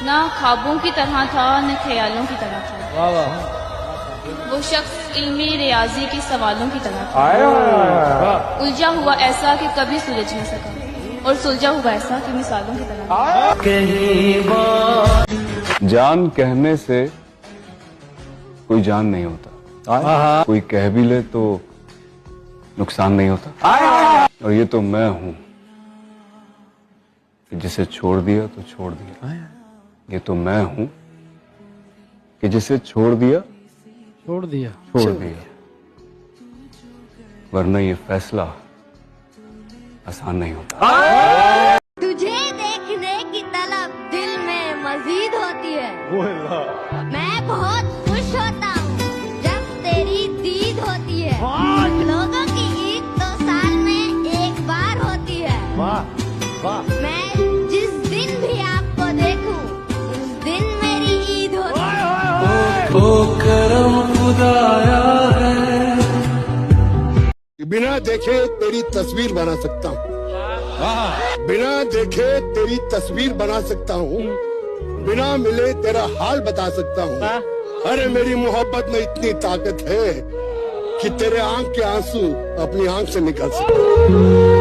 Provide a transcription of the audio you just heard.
ना ख्वाबों की तरह था न ख्यालों की तरह था। वाह वाह। वो शख्स इल्मी रियाजी के सवालों की तरह था। वाह। उलझा हुआ ऐसा कि कभी सुलझ न सका, और सुलझा हुआ ऐसा कि मिसालों की तरह था। जान कहने से कोई जान नहीं होता, कोई कह भी ले तो नुकसान नहीं होता। और ये तो मैं हूं कि जिसे छोड़ दिया तो छोड़ दिया। ये तो मैं हूं कि जिसे छोड़ दिया छोड़ दिया। वरना ये फैसला आसान नहीं होता। तुझे देखने की तलब दिल में मजीद होती है। मैं बहुत खुश होता हूँ जब तेरी दीद होती है। लोगों की ईद तो साल में एक बार होती है। मैं जिस दिन भी आपको देखूं उस दिन मेरी ईद होती है। बिना देखे तेरी तस्वीर बना सकता हूँ, बिना देखे तेरी तस्वीर बना सकता हूँ, बिना मिले तेरा हाल बता सकता हूँ। अरे मेरी मोहब्बत में इतनी ताकत है कि तेरे आंख के आंसू अपनी आंख से निकल सकते।